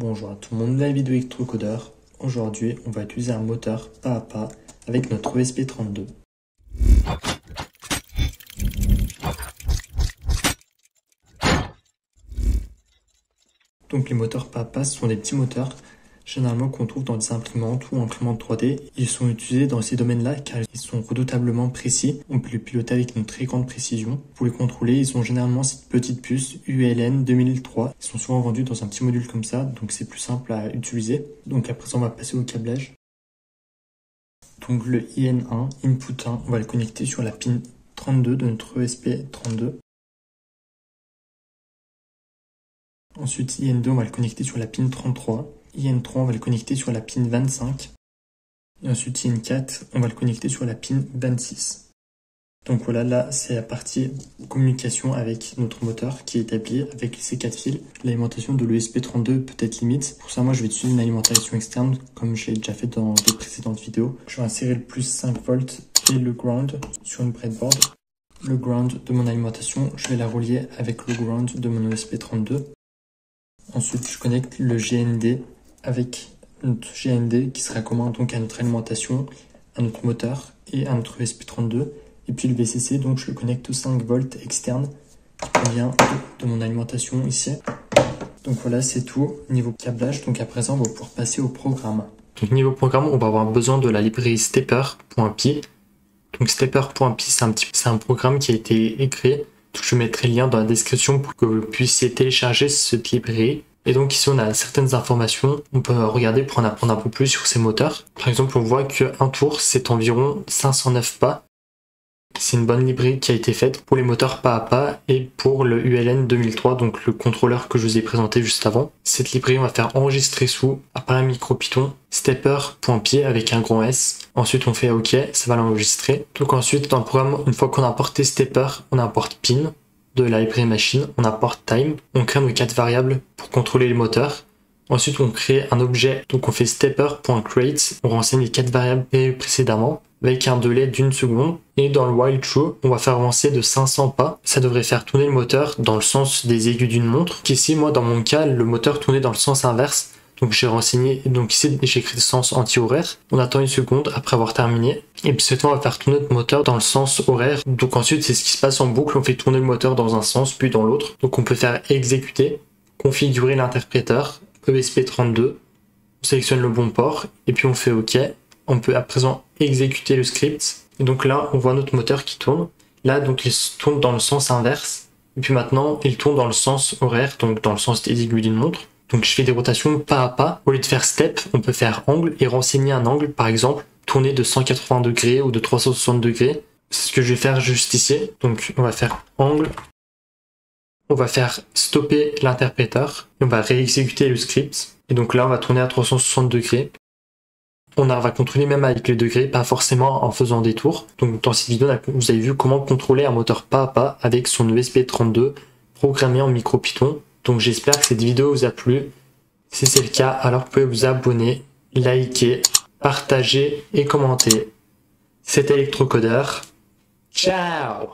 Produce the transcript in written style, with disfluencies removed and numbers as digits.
Bonjour à tout le monde, nouvelle vidéo électrocodeur. Aujourd'hui, on va utiliser un moteur pas à pas avec notre ESP32. Donc les moteurs pas à pas, ce sont des petits moteurs généralement qu'on trouve dans des imprimantes ou en imprimante 3D. Ils sont utilisés dans ces domaines-là car ils sont redoutablement précis. On peut les piloter avec une très grande précision. Pour les contrôler, ils ont généralement cette petite puce ULN 2003. Ils sont souvent vendus dans un petit module comme ça, donc c'est plus simple à utiliser. Donc à présent, on va passer au câblage. Donc le IN1, Input 1, on va le connecter sur la pin 32 de notre ESP32. Ensuite, IN2, on va le connecter sur la pin 33. IN3, on va le connecter sur la pin 25. Et ensuite, IN4, on va le connecter sur la pin 26. Donc voilà, là, c'est la partie communication avec notre moteur qui est établi avec ces 4 fils. L'alimentation de l'ESP32 peut être limite. Pour ça, moi, je vais utiliser une alimentation externe, comme j'ai déjà fait dans des précédentes vidéos. Je vais insérer le plus 5 volts et le ground sur une breadboard. Le ground de mon alimentation, je vais la relier avec le ground de mon ESP32. Ensuite, je connecte le GND avec notre GND qui sera commun donc à notre alimentation, à notre moteur et à notre ESP32. Et puis le VCC, donc je le connecte au 5 volts externe qui provient de mon alimentation ici. Donc voilà, c'est tout niveau câblage. Donc à présent, on va pouvoir passer au programme. Donc niveau programme, on va avoir besoin de la librairie stepper.py. Donc stepper.py, c'est un programme qui a été écrit. Je mettrai le lien dans la description pour que vous puissiez télécharger cette librairie. Et donc ici on a certaines informations, on peut regarder pour en apprendre un peu plus sur ces moteurs. Par exemple, on voit qu'un tour c'est environ 509 pas. C'est une bonne librairie qui a été faite pour les moteurs pas à pas et pour le ULN 2003, donc le contrôleur que je vous ai présenté juste avant. Cette librairie on va faire enregistrer sous appareil MicroPython stepper.py avec un grand S. Ensuite on fait OK, ça va l'enregistrer. Donc ensuite dans le programme, une fois qu'on a importé stepper, on importe pin de la librairie machine, on importe time, on crée nos 4 variables pour contrôler les moteurs. Ensuite on crée un objet, donc on fait stepper.create, on renseigne les 4 variables précédemment avec un délai d'1 seconde. Et dans le while true, on va faire avancer de 500 pas. Ça devrait faire tourner le moteur dans le sens des aiguilles d'une montre. Ici, moi, dans mon cas, le moteur tournait dans le sens inverse. Donc j'ai renseigné, donc ici j'ai écrit le sens anti-horaire. On attend 1 seconde après avoir terminé. Et puis cette fois, on va faire tourner notre moteur dans le sens horaire. Donc ensuite, c'est ce qui se passe en boucle. On fait tourner le moteur dans un sens, puis dans l'autre. Donc on peut faire exécuter, configurer l'interpréteur, ESP32. On sélectionne le bon port, et puis on fait OK. On peut à présent exécuter le script. Et donc là, on voit notre moteur qui tourne. Là, donc il tourne dans le sens inverse. Et puis maintenant, il tourne dans le sens horaire, donc dans le sens des aiguilles d'une montre. Donc je fais des rotations pas à pas. Au lieu de faire step, on peut faire angle et renseigner un angle. Par exemple, tourner de 180 degrés ou de 360 degrés. C'est ce que je vais faire juste ici. Donc on va faire angle. On va faire stopper l'interpréteur. On va réexécuter le script. Et donc là, on va tourner à 360 degrés. On va contrôler même avec les degrés, pas forcément en faisant des tours. Donc dans cette vidéo, vous avez vu comment contrôler un moteur pas à pas avec son ESP32 programmé en MicroPython. Donc j'espère que cette vidéo vous a plu. Si c'est le cas, alors vous pouvez vous abonner, liker, partager et commenter. C'était Electrocodeur. Ciao!